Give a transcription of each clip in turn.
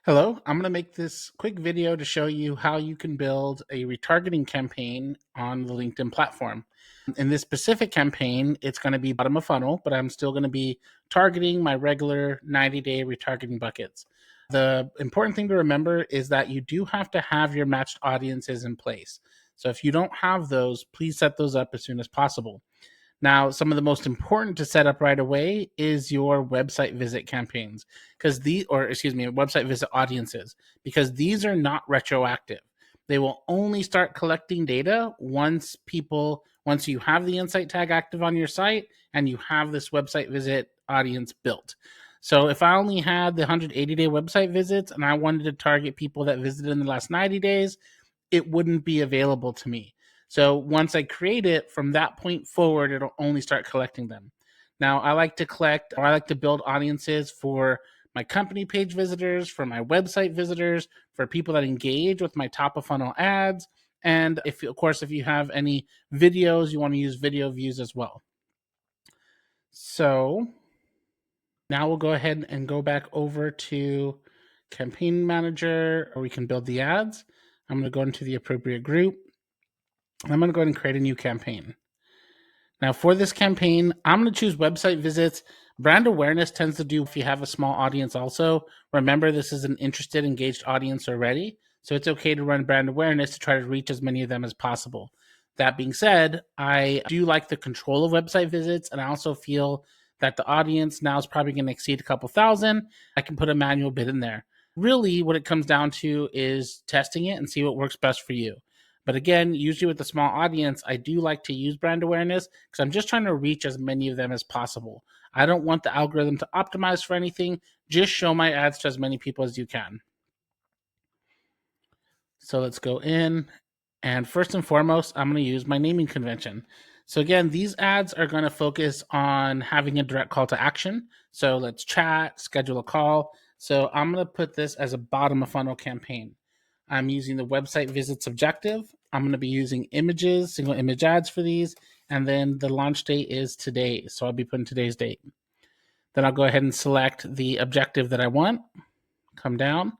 Hello, I'm going to make this quick video to show you how you can build a retargeting campaign on the LinkedIn platform. In this specific campaign, it's going to be bottom of funnel, but I'm still going to be targeting my regular 90-day retargeting buckets. The important thing to remember is that you do have to have your matched audiences in place. So if you don't have those, please set those up as soon as possible. Now, some of the most important to set up right away is your website visit campaigns, website visit audiences, because these are not retroactive. They will only start collecting data once you have the insight tag active on your site and you have this website visit audience built. So if I only had the 180-day website visits and I wanted to target people that visited in the last 90 days, it wouldn't be available to me. So once I create it, from that point forward, it'll only start collecting them. Now, I like to build audiences for my company page visitors, for my website visitors, for people that engage with my top of funnel ads. And if you have any videos, you want to use video views as well. So now we'll go ahead and go back over to Campaign Manager, or we can build the ads. I'm going to go into the appropriate group. I'm going to go ahead and create a new campaign. Now for this campaign, I'm going to choose website visits. Brand awareness tends to do if you have a small audience also. Remember, this is an interested, engaged audience already, so it's okay to run brand awareness to try to reach as many of them as possible. That being said, I do like the control of website visits, and I also feel that the audience now is probably going to exceed a couple thousand. I can put a manual bid in there. Really, what it comes down to is testing it and see what works best for you. But again, usually with a small audience, I do like to use brand awareness because I'm just trying to reach as many of them as possible. I don't want the algorithm to optimize for anything. Just show my ads to as many people as you can. So let's go in. And first and foremost, I'm going to use my naming convention. So again, these ads are going to focus on having a direct call to action. So let's chat, schedule a call. So I'm going to put this as a bottom of funnel campaign. I'm using the website visits objective. I'm going to be using images, single image ads for these. And then the launch date is today. So I'll be putting today's date. Then I'll go ahead and select the objective that I want. Come down.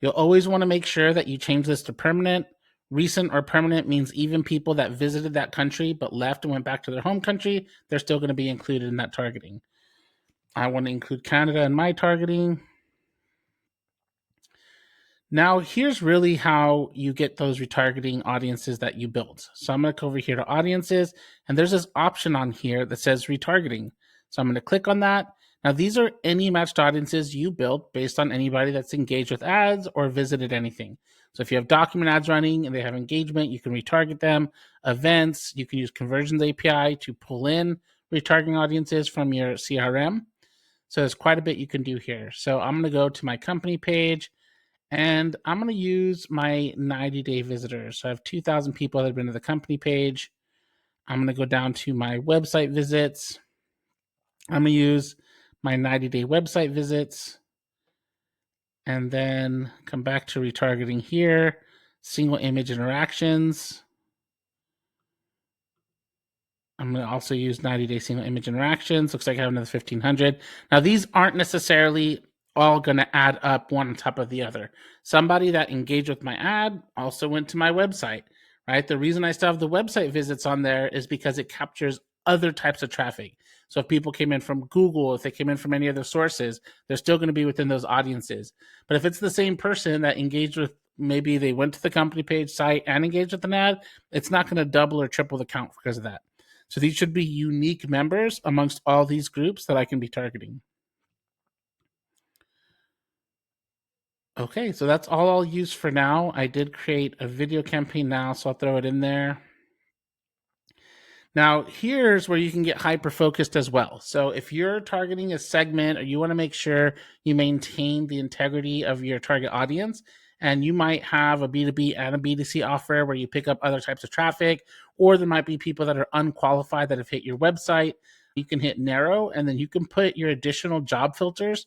You'll always want to make sure that you change this to permanent. Recent or permanent means even people that visited that country but left and went back to their home country, they're still going to be included in that targeting. I want to include Canada in my targeting. Now, here's really how you get those retargeting audiences that you built. So I'm going to go over here to audiences, and there's this option on here that says retargeting. So I'm going to click on that. Now, these are any matched audiences you built based on anybody that's engaged with ads or visited anything. So if you have document ads running and they have engagement, you can retarget them. Events, you can use Conversions API to pull in retargeting audiences from your CRM. So there's quite a bit you can do here. So I'm going to go to my company page, and I'm going to use my 90-day visitors. So I have 2,000 people that have been to the company page. I'm going to go down to my website visits. I'm going to use my 90-day website visits, and then come back to retargeting here, single image interactions. I'm going to also use 90-day single image interactions. Looks like I have another 1,500. Now, these aren't necessarily all going to add up one on top of the other. Somebody that engaged with my ad also went to my website, right? The reason I still have the website visits on there is because it captures other types of traffic. So if people came in from Google, if they came in from any other sources, they're still going to be within those audiences. But if it's the same person that engaged with, maybe they went to the company page site and engaged with an ad, it's not going to double or triple the count because of that. So these should be unique members amongst all these groups that I can be targeting. Okay, so that's all I'll use for now. I did create a video campaign now, so I'll throw it in there. Now, here's where you can get hyper-focused as well. So if you're targeting a segment or you want to make sure you maintain the integrity of your target audience, and you might have a B2B and a B2C offer where you pick up other types of traffic, or there might be people that are unqualified that have hit your website, you can hit narrow, and then you can put your additional job filters,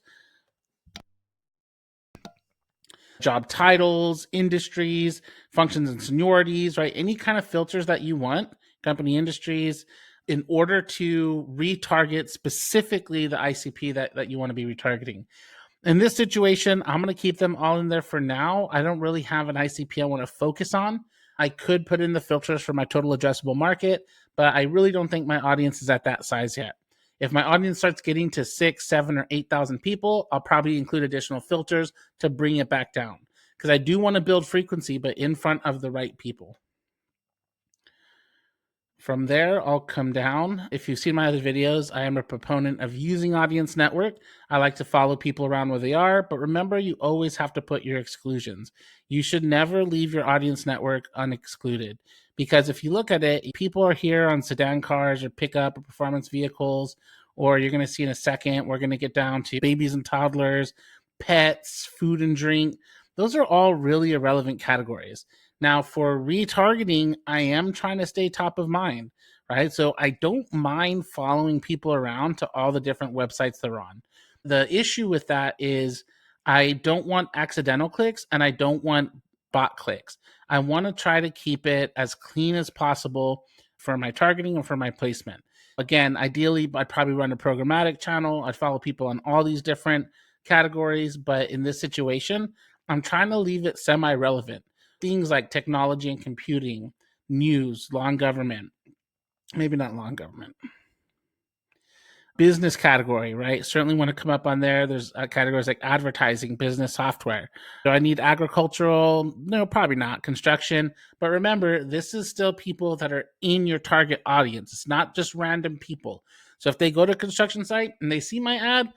job titles, industries, functions and seniorities, right? Any kind of filters that you want, company industries, in order to retarget specifically the ICP that you want to be retargeting. In this situation, I'm going to keep them all in there for now. I don't really have an ICP I want to focus on. I could put in the filters for my total addressable market, but I really don't think my audience is at that size yet. If my audience starts getting to 6, 7, or 8,000 people, I'll probably include additional filters to bring it back down, because I do want to build frequency, but in front of the right people. From there, I'll come down. If you've seen my other videos, I am a proponent of using Audience Network. I like to follow people around where they are, but remember, you always have to put your exclusions. You should never leave your Audience Network unexcluded, because if you look at it, people are here on sedan cars or pickup or performance vehicles, or you're going to see in a second, we're going to get down to babies and toddlers, pets, food and drink. Those are all really irrelevant categories. Now, for retargeting, I am trying to stay top of mind, right? So I don't mind following people around to all the different websites they're on. The issue with that is I don't want accidental clicks and I don't want bot clicks. I want to try to keep it as clean as possible for my targeting and for my placement. Again, ideally, I'd probably run a programmatic channel. I'd follow people on all these different categories, but in this situation, I'm trying to leave it semi-relevant. Things like technology and computing, news, law and government, maybe not law and government, business category, right? Certainly want to come up on there. There's categories like advertising, business software. Do I need agricultural? No, probably not. Construction. But remember, this is still people that are in your target audience. It's not just random people. So if they go to a construction site and they see my ad,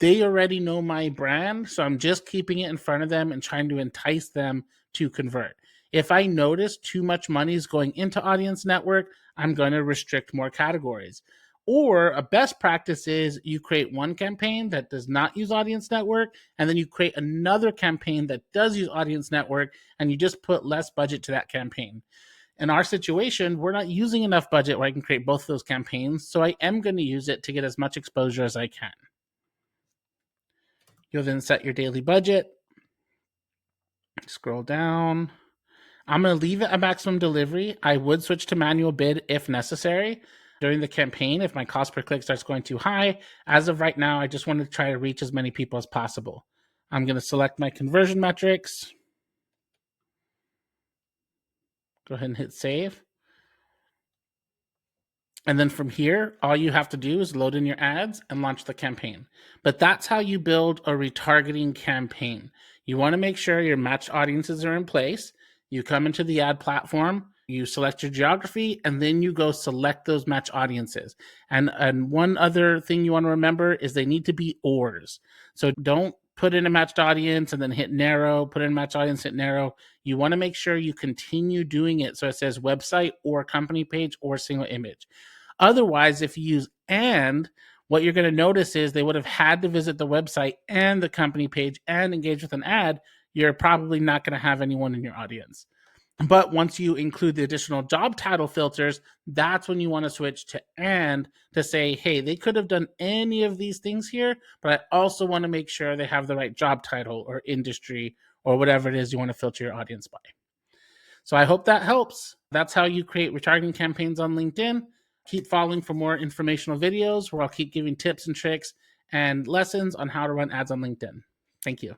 they already know my brand. So I'm just keeping it in front of them and trying to entice them to convert. If I notice too much money is going into Audience Network, I'm going to restrict more categories. Or a best practice is you create one campaign that does not use Audience Network, and then you create another campaign that does use Audience Network, and you just put less budget to that campaign. In our situation, we're not using enough budget where I can create both of those campaigns, so I am going to use it to get as much exposure as I can. You'll then set your daily budget. Scroll down. I'm going to leave it at maximum delivery. I would switch to manual bid if necessary during the campaign if my cost per click starts going too high. As of right now, I just want to try to reach as many people as possible. I'm going to select my conversion metrics. Go ahead and hit save. And then from here, all you have to do is load in your ads and launch the campaign. But that's how you build a retargeting campaign. You want to make sure your matched audiences are in place. You come into the ad platform, you select your geography, and then you go select those match audiences. And one other thing you want to remember is they need to be ORs. So don't put in a matched audience and then hit narrow, put in a matched audience, hit narrow. You want to make sure you continue doing it so it says website or company page or single image. Otherwise, if you use and, what you're going to notice is they would have had to visit the website and the company page and engage with an ad. You're probably not going to have anyone in your audience. But once you include the additional job title filters, that's when you want to switch to and to say, hey, they could have done any of these things here, but I also want to make sure they have the right job title or industry or whatever it is you want to filter your audience by. So I hope that helps. That's how you create retargeting campaigns on LinkedIn. Keep following for more informational videos where I'll keep giving tips and tricks and lessons on how to run ads on LinkedIn. Thank you.